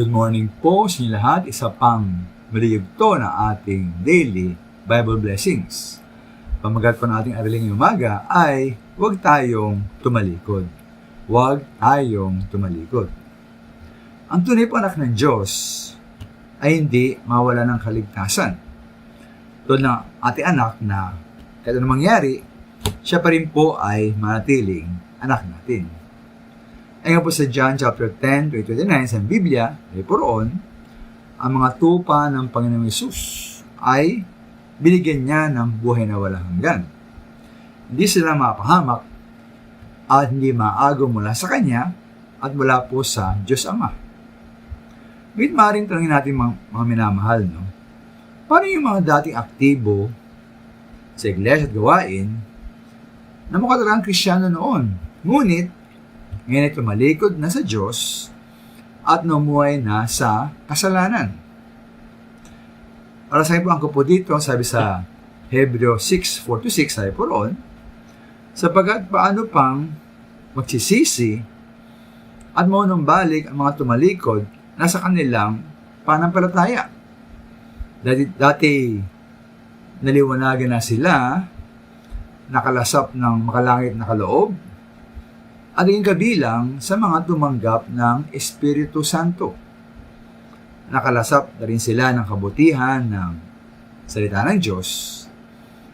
Good morning po sa inyo lahat. Isa pang maliyugto na ating daily Bible blessings. Pamagat po nating araling ngayong umaga ay huwag tayong tumalikod. Huwag tayong tumalikod. Ang tunay po anak ng Diyos ay hindi mawala ng kaligtasan. Tulad ng ating anak na kahit anong mangyari, siya pa rin po ay manatiling anak natin. Ay nga po sa John chapter 10, 29 sa Biblia, ay po roon, ang mga tupa ng Panginoong Hesus ay binigyan niya ng buhay na walang hanggan. Hindi sila mapahamak at hindi maago mula sa Kanya at mula po sa Diyos Ama. Ngunit maaaring tanongin natin mga minamahal, no? Paano yung mga dating aktibo sa iglesia at gawain na mukha talagang Kristiyano noon? Ngunit, ngayon ay tumalikod na sa Diyos at namuhay na sa kasalanan. Para sa akin po, ang po dito, sabi sa Hebreo 6:4-6, sabi po roon, sapagkat paano pang magsisisi at manumbalik ang mga tumalikod na sa kanilang panampalataya. Dati naliwanagan na sila, nakalasap ng makalangit na kaloob, at naging kabilang sa mga tumanggap ng Espiritu Santo. Nakalasap na rin sila ng kabutihan ng salita ng Diyos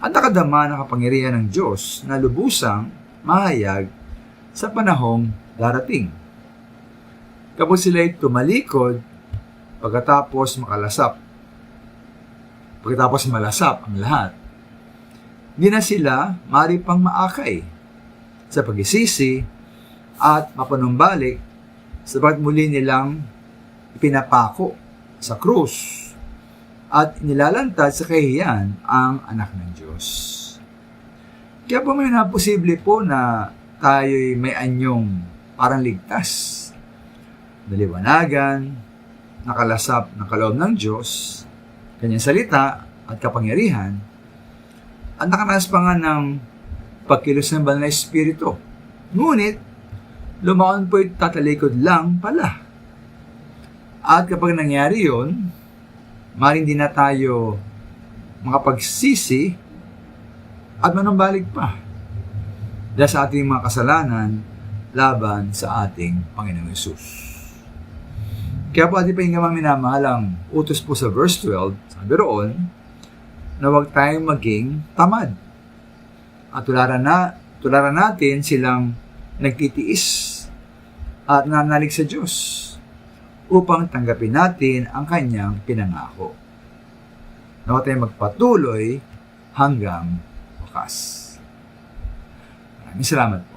at nakadama ng kapangyarihan ng Diyos na lubusang mahayag sa panahong darating. Kapag sila'y tumalikod, pagkatapos malasap ang lahat, hindi na sila maaari pang maakay sa pagsisisi at mapanumbalik sapat muli nilang ipinapako sa krus at nilalantad sa kahihiyan ang anak ng Diyos. Kaya po may naposible po na tayo'y may anyong parang ligtas, naliwanagan, nakalasap ng kaloob ng Diyos, kanyang salita at kapangyarihan, at nakaranas pa nga ng pagkilos ng banal na Espiritu. Ngunit, lumaon po'y tatalikod lang pala. At kapag nangyari yun, maaaring di na tayo makapagsisi at manumbalik pa dahil sa ating mga kasalanan laban sa ating Panginoong Hesus. Kaya po ating pahingamang minamahalang utos po sa verse 12, sabi roon, na huwag tayong maging tamad. At tularan natin silang nagtitiis at nanalig sa Diyos upang tanggapin natin ang Kanyang pinangako. Nawa tayong magpatuloy hanggang wakas. Maraming salamat po.